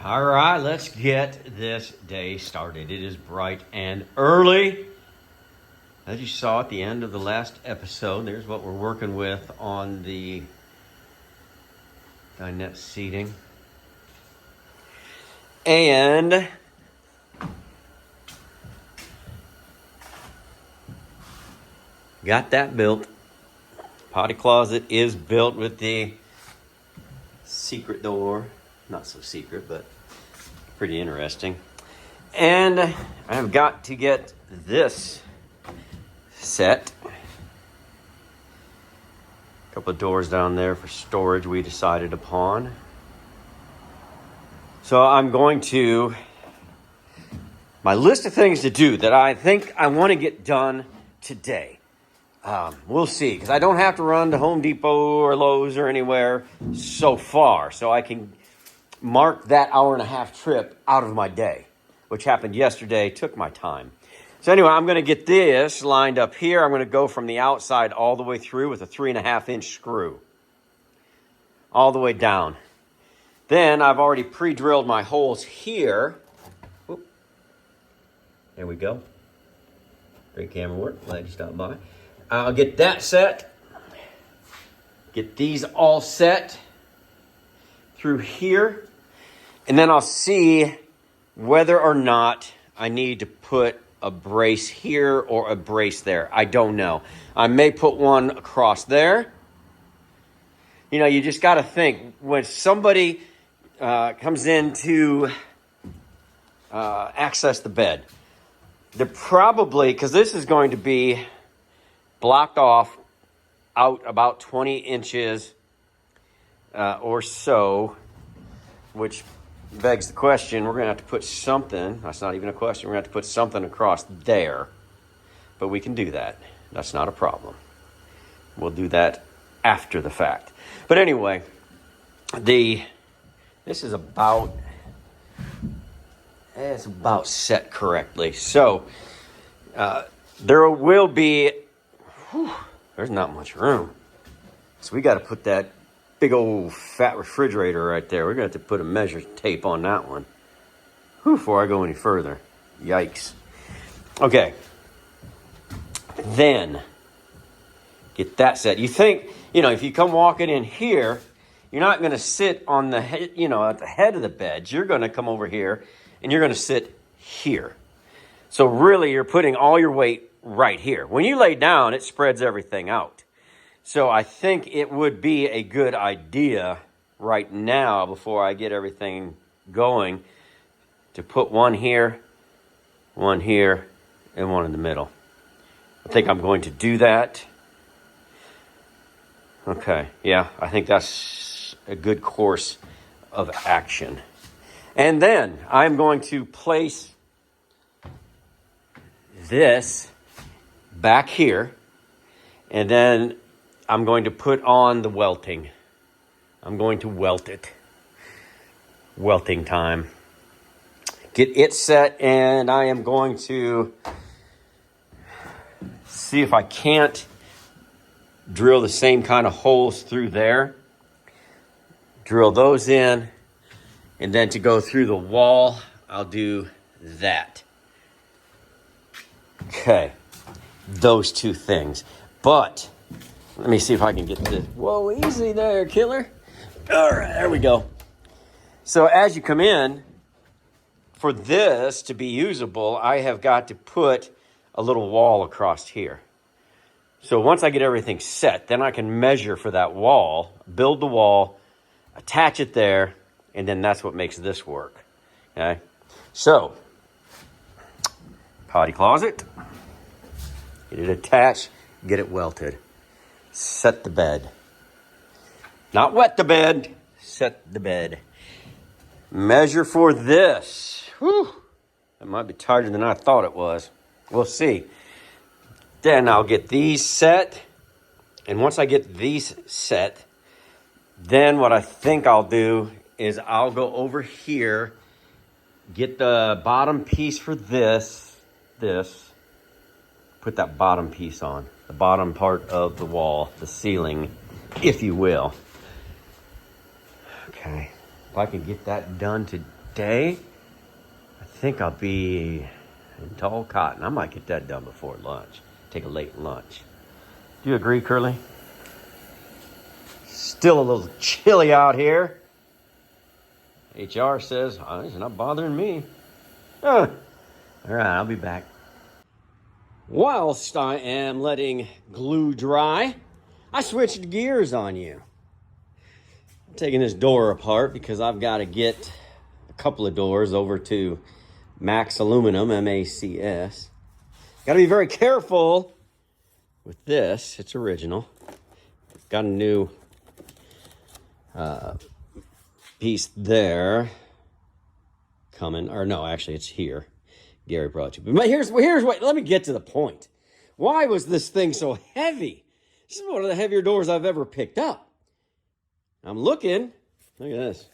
All right, let's get this day started. It is bright and early. As you saw at the end of the last episode, there's what we're working with on the Dinette seating. And got that built. Potty closet is built with the secret door. Not so secret, but pretty interesting. And I've got to get this set. A couple of doors down there for storage we decided upon. So I'm going to, my list of things to do that I think I want to get done today. We'll see, because I don't have to run to Home Depot or Lowe's or anywhere so far. So I can mark that hour-and-a-half trip out of my day, which happened yesterday, took my time. So anyway, I'm going to get this lined up here. I'm going to go from the outside all the way through with a 3.5-inch screw. All the way down. Then I've already pre-drilled my holes here. Whoop. There we go. Great camera work. Glad you stopped by. I'll get that set. Get these all set through here. And then I'll see whether or not I need to put a brace here or a brace there. I don't know. I may put one across there. You know, you just got to think, when somebody comes in to access the bed, they're probably, because this is going to be blocked off out about 20 inches or so, which begs the question, we're going to have to put something, that's not even a question, we're going to have to put something across there. But we can do that. That's not a problem. We'll do that after the fact. But anyway, this is about, it's about set correctly. So there will be, there's not much room. So we got to put that big old fat refrigerator right there. We're going to have to put a measure tape on that one. Before I go any further. Yikes. Okay. Then, get that set. You think, you know, if you come walking in here, you're not going to sit on the head, you know, at the head of the bed. You're going to come over here and you're going to sit here. So really, you're putting all your weight right here. When you lay down, it spreads everything out. So I think it would be a good idea right now, before I get everything going, to put one here, and one in the middle. I think I'm going to do that. Okay, yeah, I think that's a good course of action. And then I'm going to place this back here, and then I'm going to put on the welting. I'm going to welt it. Welting time. Get it set, and I am going to see if I can't drill the same kind of holes through there. Drill those in, and then to go through the wall, I'll do that. Okay, those two things. But let me see if I can get this. Whoa, easy there, killer. All right, there we go. So as you come in, for this to be usable, I have got to put a little wall across here. So once I get everything set, then I can measure for that wall, build the wall, attach it there, and then that's what makes this work. Okay? So, potty closet, get it attached, get it welted. Set the bed. Not wet the bed, set the bed. Measure for this. Whew. That might be tighter than I thought it was. We'll see. Then I'll get these set. And once I get these set, then what I think I'll do is I'll go over here, get the bottom piece for this, put that bottom piece on, the bottom part of the wall, the ceiling, if you will. Okay, if I can get that done today, day, I think I'll be in tall cotton. I might get that done before lunch. Take a late lunch. Do you agree, Curly? Still a little chilly out here. HR says, oh, it's not bothering me. All right, I'll be back. Whilst I am letting glue dry, I switched gears on you. I'm taking this door apart because I've got to get a couple of doors over to Max Aluminum, M-A-C-S. Got to be very careful with this. It's original. Got a new piece there coming. Or no, actually, it's here. Gary brought you. But here's what, let me get to the point. Why was this thing so heavy? This is one of the heavier doors I've ever picked up. I'm looking. Look at this.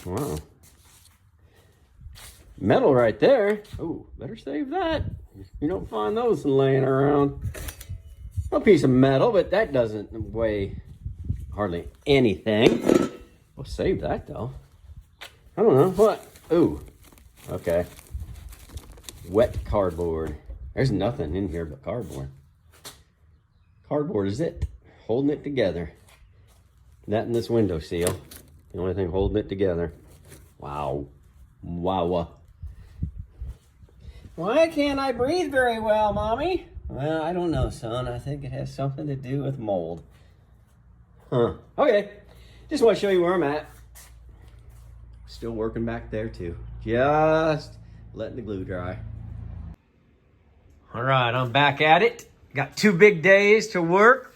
Wow. Metal right there. Oh, better save that. You don't find those laying around. A piece of metal, but that doesn't weigh hardly anything. We'll save that though. I don't know. What? Ooh. Okay. Wet cardboard. There's nothing in here but cardboard. Cardboard is it. Holding it together. That and this window seal. The only thing holding it together. Wow. Wow. Why can't I breathe very well, Mommy? Well, I don't know, son. I think it has something to do with mold. Huh. Okay. Just want to show you where I'm at. Still working back there, too. Just letting the glue dry. All right, I'm back at it. Got 2 big days to work.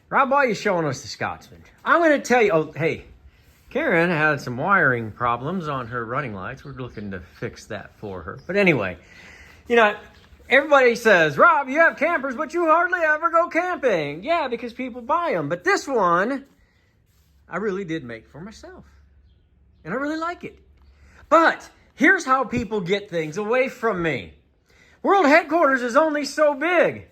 Rob, why are you showing us the Scotsman? I'm going to tell you. Oh, hey. Karen had some wiring problems on her running lights. We're looking to fix that for her. But anyway, you know, everybody says, Rob, you have campers, but you hardly ever go camping. Yeah, because people buy them. But this one, I really did make for myself. And I really like it. But here's how people get things away from me. World headquarters is only so big.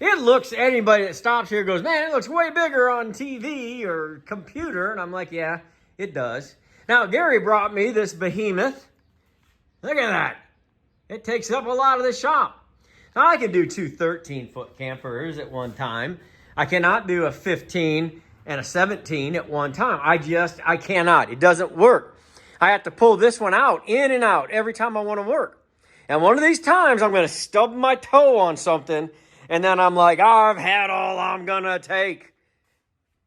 It looks, anybody that stops here goes, man, it looks way bigger on TV or computer. And I'm like, yeah, it does. Now, Gary brought me this behemoth. Look at that. It takes up a lot of the shop. Now, I can do 2 13-foot campers at one time. I cannot do a 15 and a 17 at one time. I cannot. It doesn't work. I have to pull this one out, in and out, every time I want to work. And one of these times, I'm going to stub my toe on something, and then I'm like, oh, I've had all I'm going to take.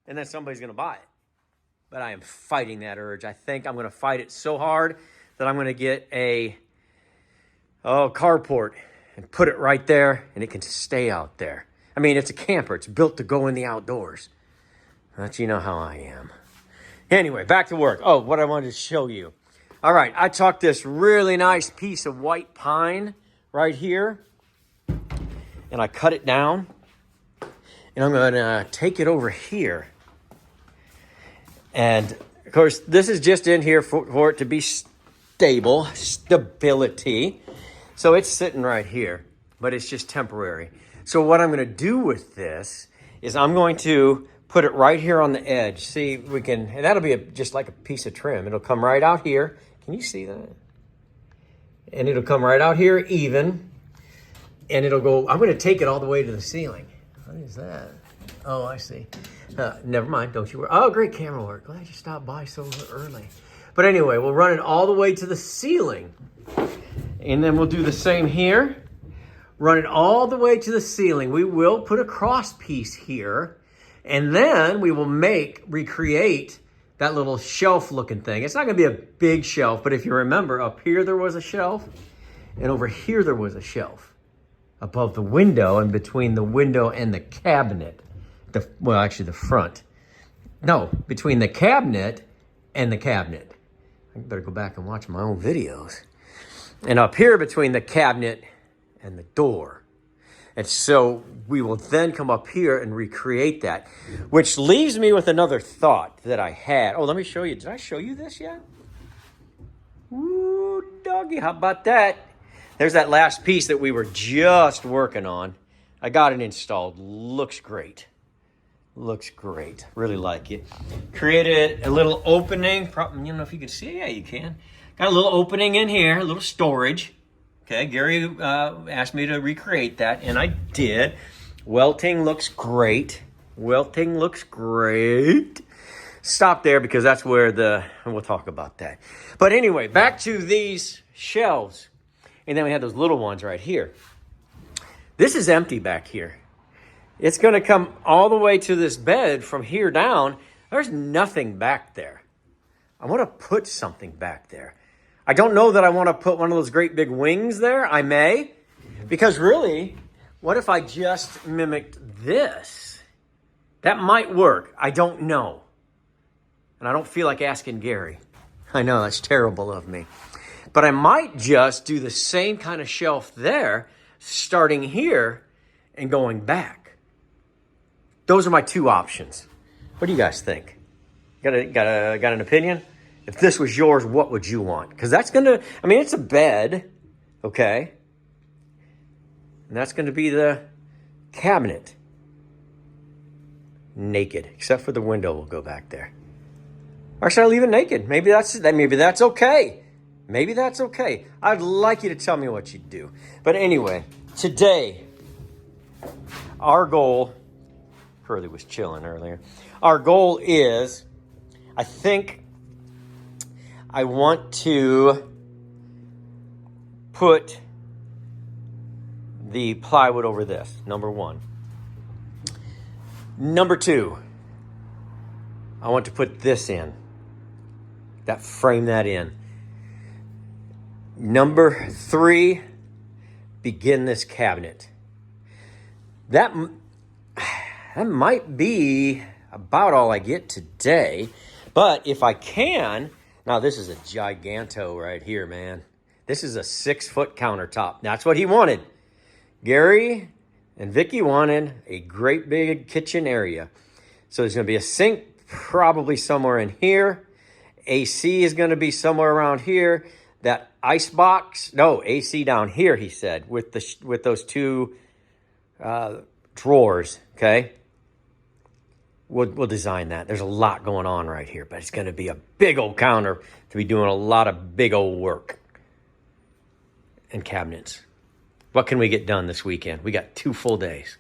And then somebody's going to buy it. But I am fighting that urge. I think I'm going to fight it so hard that I'm going to get a carport and put it right there, and it can stay out there. I mean, it's a camper. It's built to go in the outdoors. But you know how I am. Anyway, back to work. Oh, what I wanted to show you. All right, I took this really nice piece of white pine right here, and I cut it down, and I'm going to take it over here. And, of course, this is just in here for it to be stability. So it's sitting right here, but it's just temporary. So what I'm going to do with this is I'm going to put it right here on the edge. See, we can, and that'll be just like a piece of trim. It'll come right out here. Can you see that? And it'll come right out here even. And it'll go, I'm going to take it all the way to the ceiling. What is that? Oh, I see. Never mind, don't you worry. Oh, great camera work. Glad you stopped by so early. But anyway, we'll run it all the way to the ceiling. And then we'll do the same here. Run it all the way to the ceiling. We will put a cross piece here. And then we will recreate that little shelf looking thing. It's not going to be a big shelf, but if you remember, up here there was a shelf, and over here there was a shelf above the window and between the window and the cabinet. Well, actually the front. No, between the cabinet and the cabinet. I better go back and watch my own videos. And up here between the cabinet and the door. And so we will then come up here and recreate that, which leaves me with another thought that I had. Oh, let me show you. Did I show you this yet? Ooh, doggy, how about that? There's that last piece that we were just working on. I got it installed. Looks great. Looks great. Really like it. Created a little opening. Probably, you don't know if you can see it. Yeah, you can. Got a little opening in here, a little storage. Okay, Gary asked me to recreate that, and I did. Welting looks great. Welting looks great. Stop there because that's where we'll talk about that. But anyway, back to these shelves. And then we have those little ones right here. This is empty back here. It's going to come all the way to this bed from here down. There's nothing back there. I want to put something back there. I don't know that I want to put one of those great big wings there. I may. Because really, what if I just mimicked this? That might work. I don't know. And I don't feel like asking Gary. I know, that's terrible of me. But I might just do the same kind of shelf there, starting here and going back. Those are my two options. What do you guys think? Got an opinion? If this was yours, what would you want? Because that's going to, I mean, it's a bed, okay? And that's going to be the cabinet. Naked, except for the window will go back there. Or should I leave it naked? Maybe that's okay. Maybe that's okay. I'd like you to tell me what you'd do. But anyway, today, our goal, Curly was chilling earlier. Our goal is, I think I want to put the plywood over this, number one. Number two, I want to put this in. Frame that in. Number three, begin this cabinet. That might be about all I get today. But if I can, now this is a giganto right here, man. This is a 6-foot countertop. That's what he wanted. Gary and Vicky wanted a great big kitchen area. So there's going to be a sink probably somewhere in here. AC is going to be somewhere around here. That ice box, no, AC down here, he said, with those two drawers, okay? We'll design that. There's a lot going on right here, but it's going to be a big old counter to be doing a lot of big old work. And cabinets. What can we get done this weekend? We got 2 full days.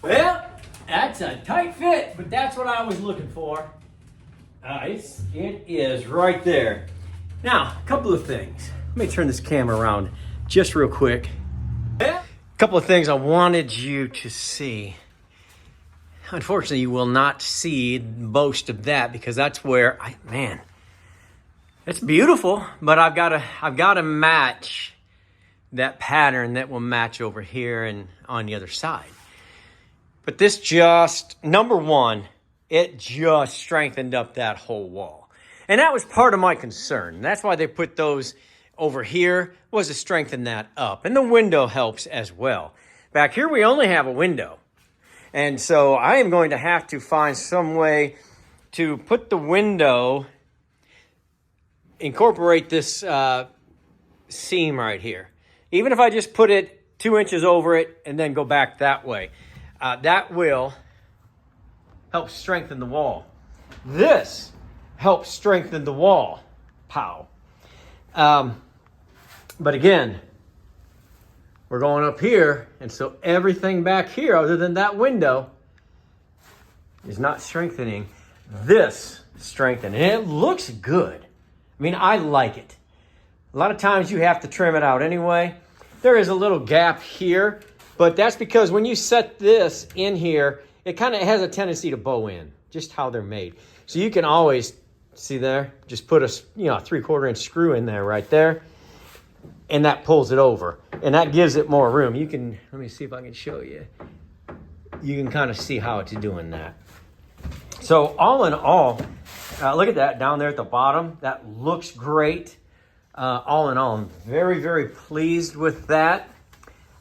Well, that's a tight fit, but that's what I was looking for. It is right there. Now, a couple of things. Let me turn this camera around just real quick. A couple of things I wanted you to see. Unfortunately, you will not see most of that because that's where it's beautiful, but I've got to match that pattern that will match over here and on the other side. But this just, number one, it just strengthened up that whole wall. And that was part of my concern. That's why they put those over here, was to strengthen that up. And the window helps as well. Back here, we only have a window. And so I am going to have to find some way to put the window, incorporate this seam right here. Even if I just put it 2 inches over it and then go back that way. That will help strengthen the wall. This helps strengthen the wall. Pow. But again, we're going up here, and so everything back here other than that window is not strengthening. This strengthened, and it looks good. I mean, I like it. A lot of times you have to trim it out anyway. There is a little gap here, but that's because when you set this in here, it kind of has a tendency to bow in, just how they're made. So you can always, see there, just put a 3/4 inch screw in there right there, and that pulls it over, and that gives it more room. You can, let me see if I can show you. You can kind of see how it's doing that. So all in all, look at that down there at the bottom. That looks great. All in all, I'm very, very pleased with that.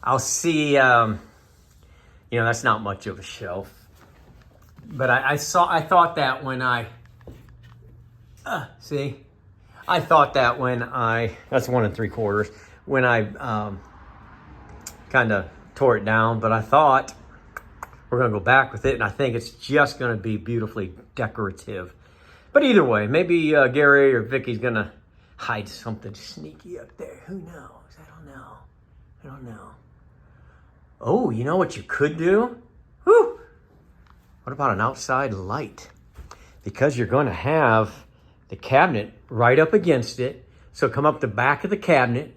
I'll see, that's not much of a shelf. But I thought that when I See, I thought that when that's 1 3/4, when I kind of tore it down, but I thought we're gonna go back with it, and I think it's just gonna be beautifully decorative. But either way, maybe Gary or Vicky's gonna hide something sneaky up there. Who knows? I don't know. Oh, you know what you could do? Whew. What about an outside light? Because you're gonna have the cabinet right up against it. So come up the back of the cabinet,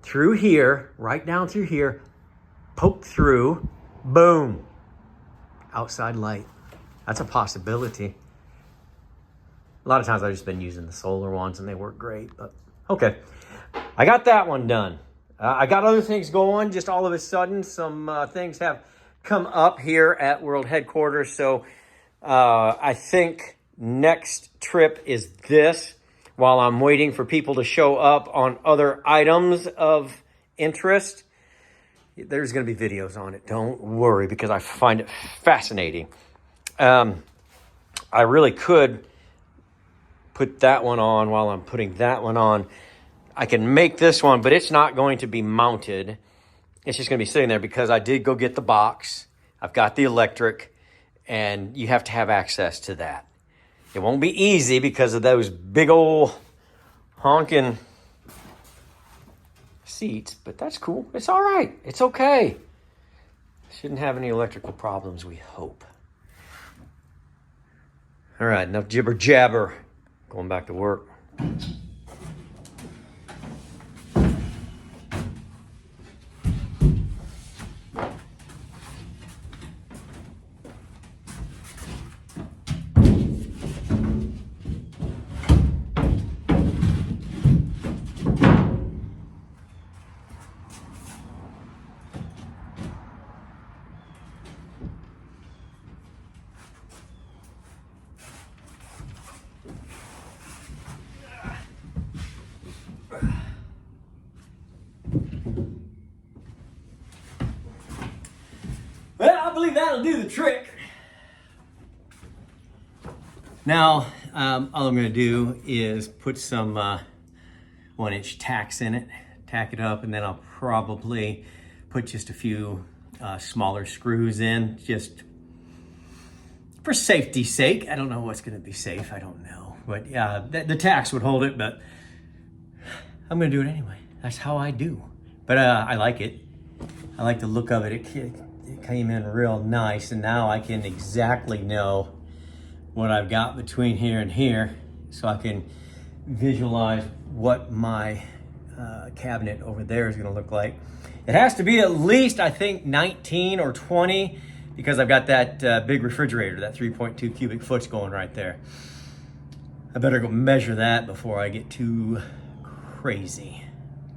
through here, right down through here, poke through, boom. Outside light. That's a possibility. A lot of times I've just been using the solar ones and they work great, but okay. I got that one done. I got other things going. Just all of a sudden, some things have come up here at World Headquarters. So I think next trip is this, while I'm waiting for people to show up on other items of interest. There's going to be videos on it. Don't worry, because I find it fascinating. I really could put that one on while I'm putting that one on. I can make this one, but it's not going to be mounted. It's just going to be sitting there because I did go get the box. I've got the electric, and you have to have access to that. It won't be easy because of those big old honking seats, but that's cool. It's all right. It's okay. Shouldn't have any electrical problems, we hope. All right, enough jibber jabber. Going back to work. Well, I believe that'll do the trick. Now, all I'm going to do is put some 1-inch tacks in it, tack it up, and then I'll probably put just a few smaller screws in, just for safety's sake. I don't know what's going to be safe. I don't know. But yeah, the tacks would hold it, but I'm going to do it anyway. That's how I do. But I like it. I like the look of it. It came in real nice, and now I can exactly know what I've got between here and here, so I can visualize what my cabinet over there is going to look like. It has to be at least, I think, 19 or 20, because I've got that big refrigerator, that 3.2 cubic foot's going right there. I better go measure that before I get too crazy.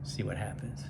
See what happens.